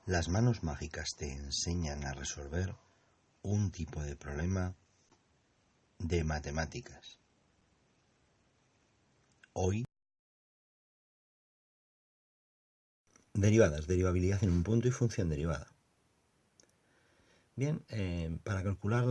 Las manos mágicas te enseñan a resolver un tipo de problema de matemáticas. Hoy, derivadas, derivabilidad en un punto y función derivada. Bien, para calcular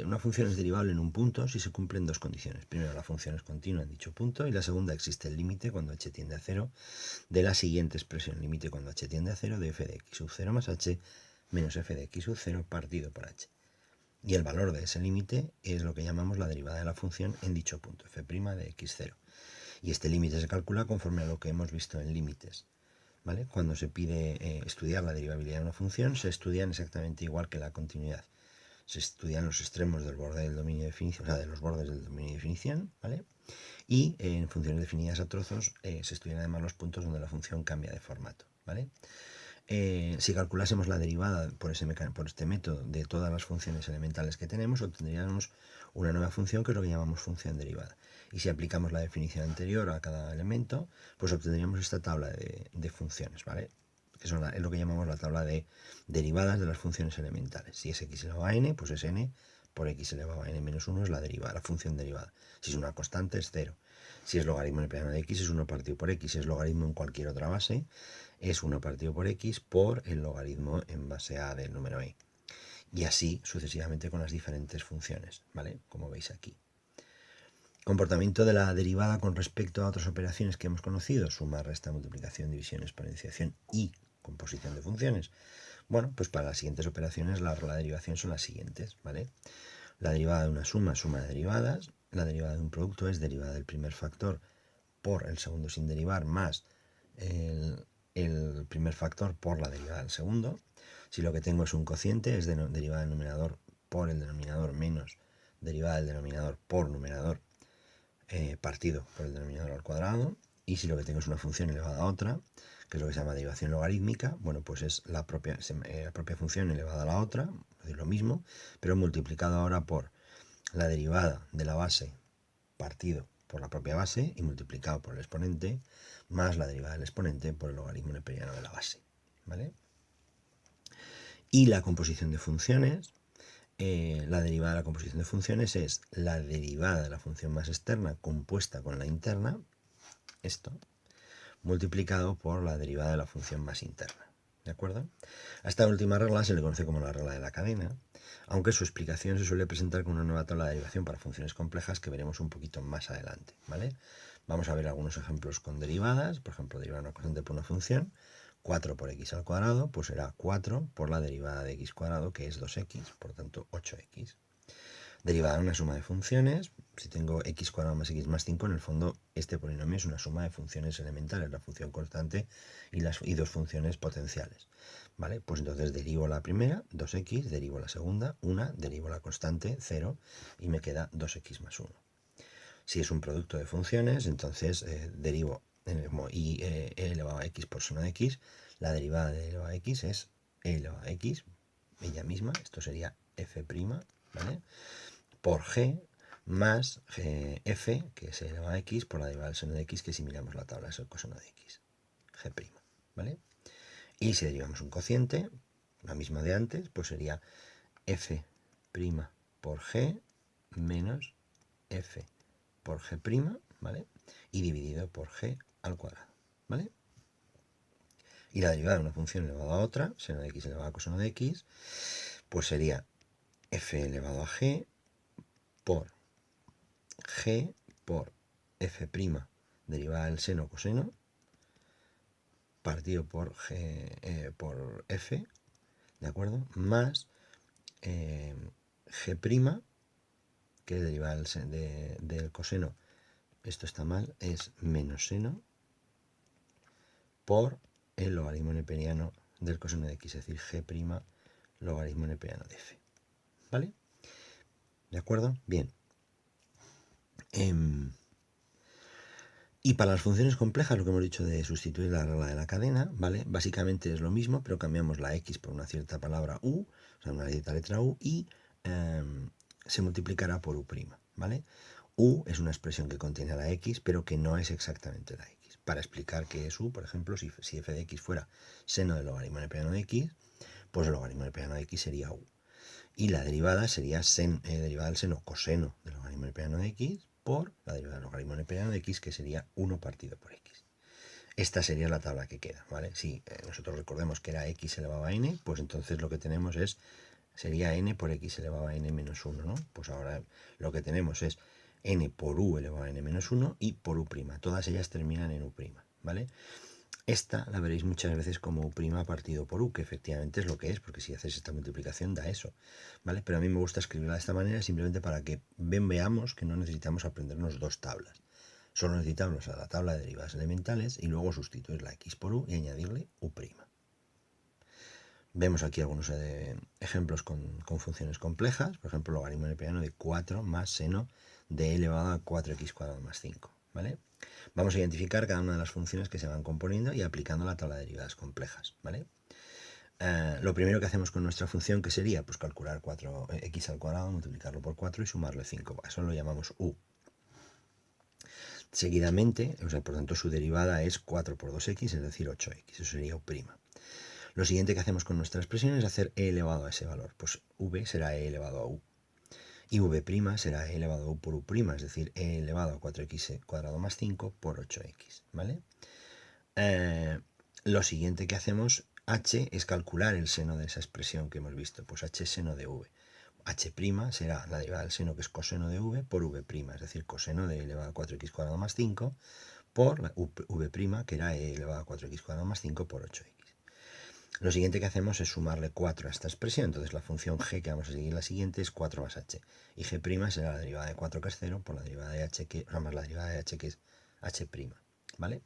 una función es derivable en un punto si se cumplen dos condiciones. Primero, la función es continua en dicho punto, y la segunda, existe el límite cuando h tiende a 0 de la siguiente expresión, límite cuando h tiende a 0 de f de x sub 0 más h menos f de x sub 0 partido por h. Y el valor de ese límite es lo que llamamos la derivada de la función en dicho punto, f' de x0. Y este límite se calcula conforme a lo que hemos visto en límites. ¿Vale? Cuando se pide estudiar la derivabilidad de una función, se estudian exactamente igual que la continuidad. Se estudian los extremos del borde del dominio de definición, o sea, de los bordes del dominio de definición, ¿vale? Y en funciones definidas a trozos se estudian además los puntos donde la función cambia de formato, ¿vale? Si calculásemos la derivada por este método de todas las funciones elementales que tenemos, obtendríamos una nueva función que es lo que llamamos función derivada. Y si aplicamos la definición anterior a cada elemento, pues obtendríamos esta tabla de funciones, ¿vale? Que es lo que llamamos la tabla de derivadas de las funciones elementales. Si es x elevado a n, pues es n por x elevado a n menos 1 es la derivada, la función derivada. Si es una constante es 0. Si es logaritmo neperiano de x es 1 partido por x. Si es logaritmo en cualquier otra base es 1 partido por x por el logaritmo en base a del número e. Y así sucesivamente con las diferentes funciones, ¿vale? Como veis aquí. Comportamiento de la derivada con respecto a otras operaciones que hemos conocido: suma, resta, multiplicación, división, exponenciación y composición de funciones. Bueno, pues para las siguientes operaciones la regla de derivación son las siguientes, ¿vale? La derivada de una suma de derivadas. La derivada de un producto es derivada del primer factor por el segundo sin derivar más el primer factor por la derivada del segundo. Si lo que tengo es un cociente, es derivada del numerador por el denominador menos derivada del denominador por numerador partido por el denominador al cuadrado. Y si lo que tengo es una función elevada a otra, que es lo que se llama derivación logarítmica, bueno, pues es la propia función elevada a la otra, es decir, lo mismo, pero multiplicado ahora por la derivada de la base partido por la propia base y multiplicado por el exponente más la derivada del exponente por el logaritmo neperiano de la base, ¿vale? Y la composición de funciones, la derivada de la composición de funciones es la derivada de la función más externa compuesta con la interna, esto, multiplicado por la derivada de la función más interna, ¿de acuerdo? A esta última regla se le conoce como la regla de la cadena, aunque su explicación se suele presentar con una nueva tabla de derivación para funciones complejas que veremos un poquito más adelante, ¿vale? Vamos a ver algunos ejemplos con derivadas. Por ejemplo, derivar una constante por una función, 4 por x al cuadrado, pues será 4 por la derivada de x cuadrado, que es 2x, por tanto 8x. Derivada de una suma de funciones, si tengo x cuadrado más x más 5, en el fondo este polinomio es una suma de funciones elementales, la función constante y dos funciones potenciales, ¿vale? Pues entonces derivo la primera, 2x, derivo la segunda, 1, derivo la constante, 0, y me queda 2x más 1. Si es un producto de funciones, entonces derivo e elevado a x por seno de x, la derivada de e elevado a x es e elevado a x, ella misma, esto sería f', ¿vale? Por g más f, que es e elevado a x, por la derivada del seno de x, que si miramos la tabla es el coseno de x, g', ¿vale? Y si derivamos un cociente, la misma de antes, pues sería f' por g menos f por g', ¿vale? Y dividido por g al cuadrado, ¿vale? Y la derivada de una función elevada a otra, seno de x elevado a coseno de x, pues sería f elevado a g por f' derivada del seno coseno partido por por f, ¿de acuerdo? Más g', que es derivada del coseno, esto está mal, es menos seno por el logaritmo neperiano del coseno de x, es decir, g' logaritmo neperiano de f, ¿vale? ¿De acuerdo? Bien. Y para las funciones complejas, lo que hemos dicho de sustituir la regla de la cadena, ¿vale? Básicamente es lo mismo, pero cambiamos la x por una cierta palabra u, o sea, una cierta letra u, y se multiplicará por u', ¿vale? U es una expresión que contiene a la x, pero que no es exactamente la x. para explicar qué es u, por ejemplo, si f de x fuera seno del logaritmo neperiano de x, pues el logaritmo neperiano de x sería u. Y la derivada sería derivada del seno coseno del logaritmo neperiano de x por la derivada del logaritmo neperiano de x, que sería 1 partido por x. Esta sería la tabla que queda, ¿vale? Si nosotros recordemos que era x elevado a n, pues entonces lo que tenemos sería n por x elevado a n menos 1, ¿no? Pues ahora lo que tenemos es n por u elevado a n menos 1 y por u'. Todas ellas terminan en u', ¿vale? Esta la veréis muchas veces como u' partido por u, que efectivamente es lo que es, porque si haces esta multiplicación da eso, ¿vale? Pero a mí me gusta escribirla de esta manera simplemente para que veamos que no necesitamos aprendernos dos tablas. Solo necesitamos a la tabla de derivadas elementales y luego sustituir la x por u y añadirle u'. Vemos aquí algunos ejemplos con funciones complejas, por ejemplo, logaritmo neperiano de 4 más seno de elevado a 4x cuadrado más 5, ¿vale? Vamos a identificar cada una de las funciones que se van componiendo y aplicando la tabla de derivadas complejas, ¿vale? Lo primero que hacemos con nuestra función, ¿qué sería? Pues calcular 4x al cuadrado, multiplicarlo por 4 y sumarle 5. Eso lo llamamos u. Seguidamente, por tanto, su derivada es 4 por 2x, es decir, 8x. Eso sería u'. Lo siguiente que hacemos con nuestra expresión es hacer e elevado a ese valor. Pues v será e elevado a u. Y v' será e elevado a u por u', es decir, e elevado a 4x cuadrado más 5 por 8x, ¿vale? Lo siguiente que hacemos, h, es calcular el seno de esa expresión que hemos visto. Pues h es seno de v. h' será la derivada del seno, que es coseno de v, por v', es decir, coseno de e elevado a 4x cuadrado más 5 por la v', que era e elevado a 4x cuadrado más 5 por 8x. Lo siguiente que hacemos es sumarle 4 a esta expresión, entonces la función g que vamos a seguir la siguiente es 4 más h, y g' será la derivada de 4, que es 0, por la derivada de h, más la derivada de h, que es h', ¿vale?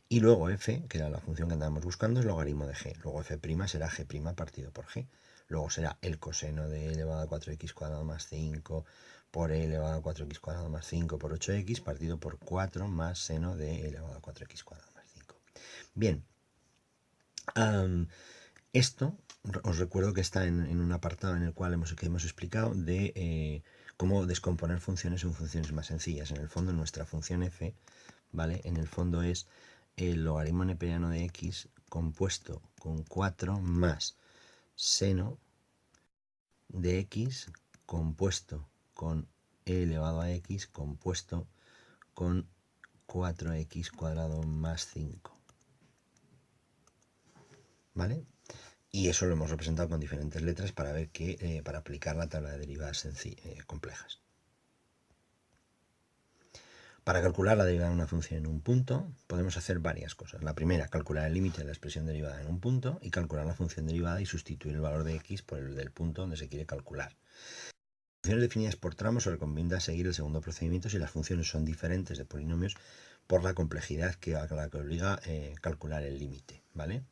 Y luego f, que era la función que andábamos buscando, es logaritmo de g. Luego f' será g' partido por g. Luego será el coseno de e elevado a 4x cuadrado más 5 por e elevado a 4x cuadrado más 5 por 8x partido por 4 más seno de e elevado a 4x cuadrado más 5. Bien. Esto os recuerdo que está en un apartado en el cual hemos explicado de cómo descomponer funciones en funciones más sencillas. En el fondo, nuestra función f, ¿vale? En el fondo es el logaritmo neperiano de x compuesto con 4 más seno de x compuesto con e elevado a x compuesto con 4x cuadrado más 5. ¿Vale? Y eso lo hemos representado con diferentes letras para ver para aplicar la tabla de derivadas complejas. Para calcular la derivada de una función en un punto, podemos hacer varias cosas. La primera, calcular el límite de la expresión derivada en un punto y calcular la función derivada y sustituir el valor de x por el del punto donde se quiere calcular. En funciones definidas por tramos se recomienda seguir el segundo procedimiento si las funciones son diferentes de polinomios por la complejidad a la que obliga calcular el límite, ¿vale?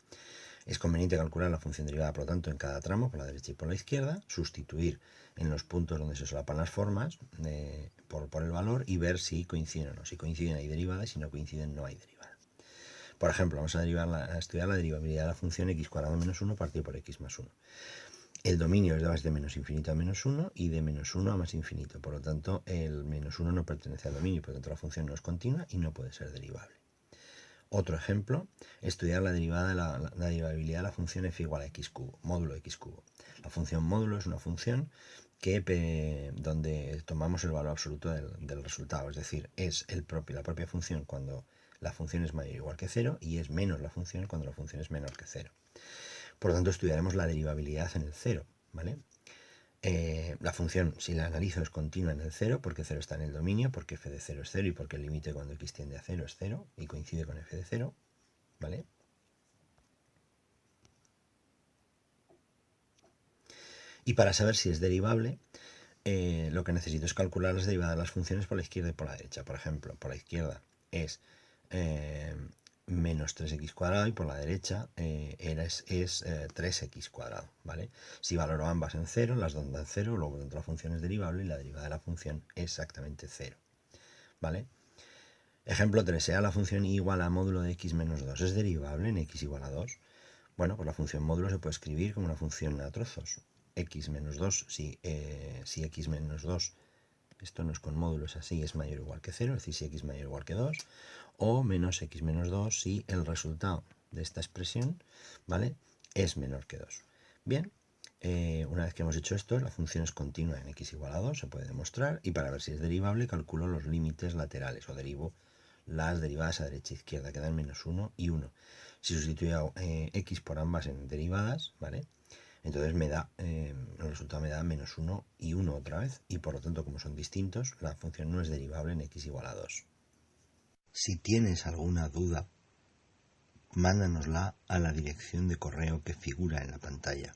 Es conveniente calcular la función derivada, por lo tanto, en cada tramo, por la derecha y por la izquierda, sustituir en los puntos donde se solapan las formas por el valor y ver si coinciden o no. Si coinciden hay derivada y si no coinciden no hay derivada. Por ejemplo, vamos a estudiar la derivabilidad de la función x cuadrado menos 1 partido por x más 1. El dominio es de menos infinito a menos 1 y de menos 1 a más infinito. Por lo tanto, el menos 1 no pertenece al dominio, por lo tanto la función no es continua y no puede ser derivable. Otro ejemplo, estudiar la derivabilidad de la función f igual a x cubo, módulo x cubo. La función módulo es una función donde tomamos el valor absoluto del resultado, es decir, es la propia función cuando la función es mayor o igual que 0 y es menos la función cuando la función es menor que 0. Por lo tanto, estudiaremos la derivabilidad en el 0, ¿vale? La función, si la analizo, es continua en el 0, porque 0 está en el dominio, porque f de 0 es 0 y porque el límite cuando x tiende a 0 es 0 y coincide con f de 0, ¿vale? Y para saber si es derivable, lo que necesito es calcular las derivadas de las funciones por la izquierda y por la derecha. Por ejemplo, por la izquierda es menos 3x cuadrado y por la derecha es 3x cuadrado, ¿vale? Si valoro ambas en 0, las dos dan 0, luego dentro de la función es derivable y la derivada de la función es exactamente 0, ¿vale? Ejemplo 3, sea la función y igual a módulo de x menos 2, ¿es derivable en x igual a 2? Bueno, pues la función módulo se puede escribir como una función a trozos. X menos 2, si x menos 2 esto no es con módulos, así es mayor o igual que 0, es decir, si x mayor o igual que 2, o menos x menos 2 si el resultado de esta expresión, ¿vale?, es menor que 2. Bien, una vez que hemos hecho esto, la función es continua en x igual a 2, se puede demostrar, y para ver si es derivable calculo los límites laterales, o derivo las derivadas a derecha e izquierda, quedan menos 1 y 1. Si sustituyo x por ambas en derivadas, ¿vale?, entonces el resultado me da menos 1 y 1 otra vez, y por lo tanto, como son distintos, la función no es derivable en x igual a 2. Si tienes alguna duda, mándanosla a la dirección de correo que figura en la pantalla.